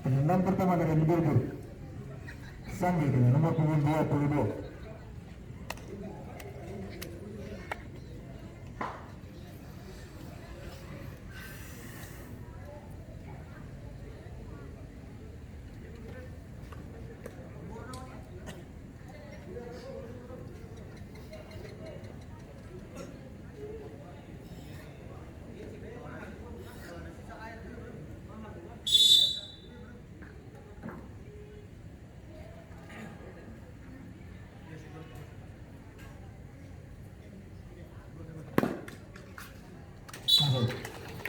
Penendang pertama dari Liverpool. Sanggi dengan nomor punggung 22.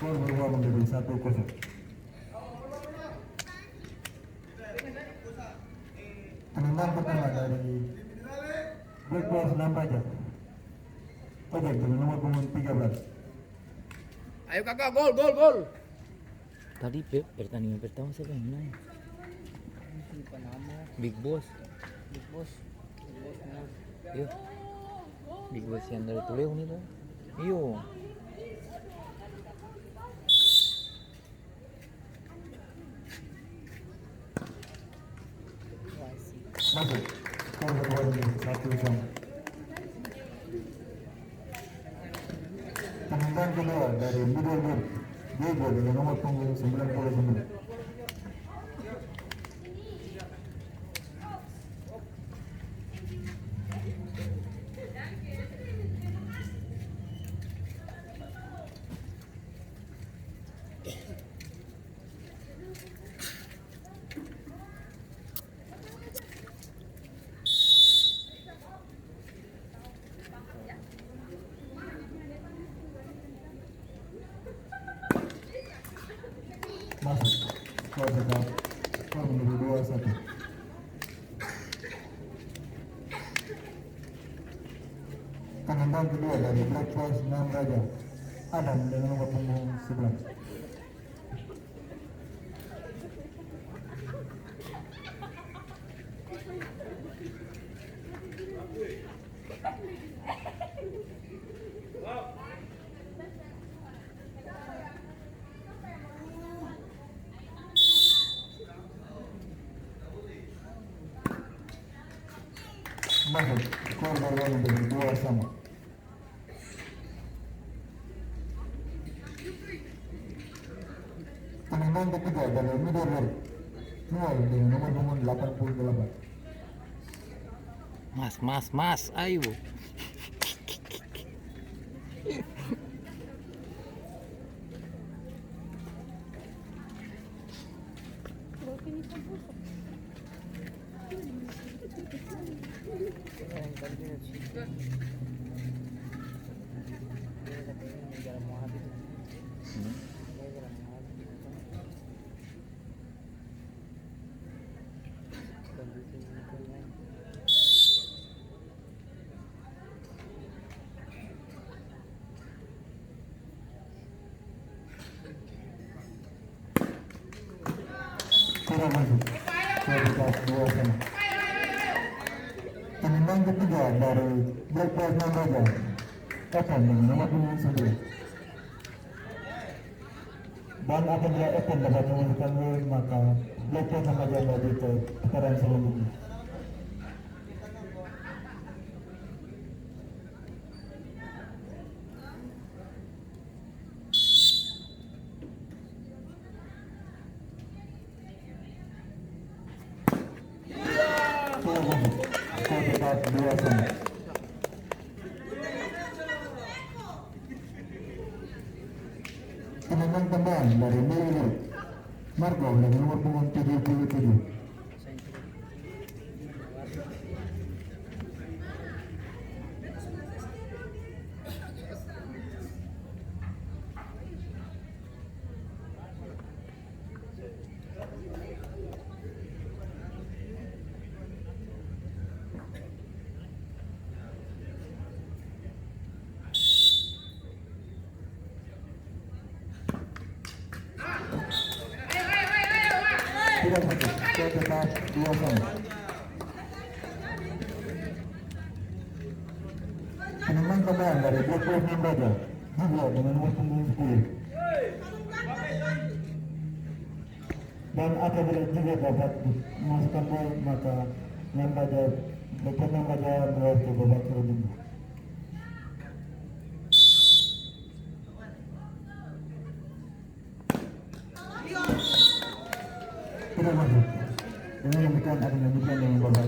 Skor berubah menjadi 1-0. Penendang pertama dari Black Boys Nampaja. Ojek dengan nomor punggung 13. Ayo kakak, gol, gol, gol. Tadi pertandingan pertama siapa yang menang? Big Boss. Big Boss. Big Boss menang. Yo. Big Boss yang dari Tuleu nih tuh. Iyo. Masuk. Skor berubah menjadi 1-0. Penendang kedua dari Liverpool. Diego dengan nomor punggung 99. Masuk. Skor tetap. Skor menjadi 2-1. Penendang kedua dari Black Boys Nampaja. Adam dengan nomor punggung 11. Masuk. Skor berubah menjadi 2-2. Penendang ketiga dari Middleweight Noel dengan nomor punggung 88. Mas, ayo. Tidak masuk. Skor tetap 2-2. Penendang ketiga dari Black Boys Nampaja. Evan dengan nomor punggung 11. Dan apabila Evan dapat menunjukkan gol, maka Black Boys Nampaja maju ke putaran selanjutnya. Tidak masuk. Skor tetap 2-2. Penendang tambahan dari Middleweight Marco dengan nomor punggung 77. Tidak masuk. Skor tetap 2-2. Penendang tambahan dari Black Boys Nampaja juga dengan nomor punggung 10. Dan apabila juga dapat masukkan gol, maka nambah jauh ke babak selanjutnya. Tidak masuk. Dengan demikian akan dilanjutkan dengan babak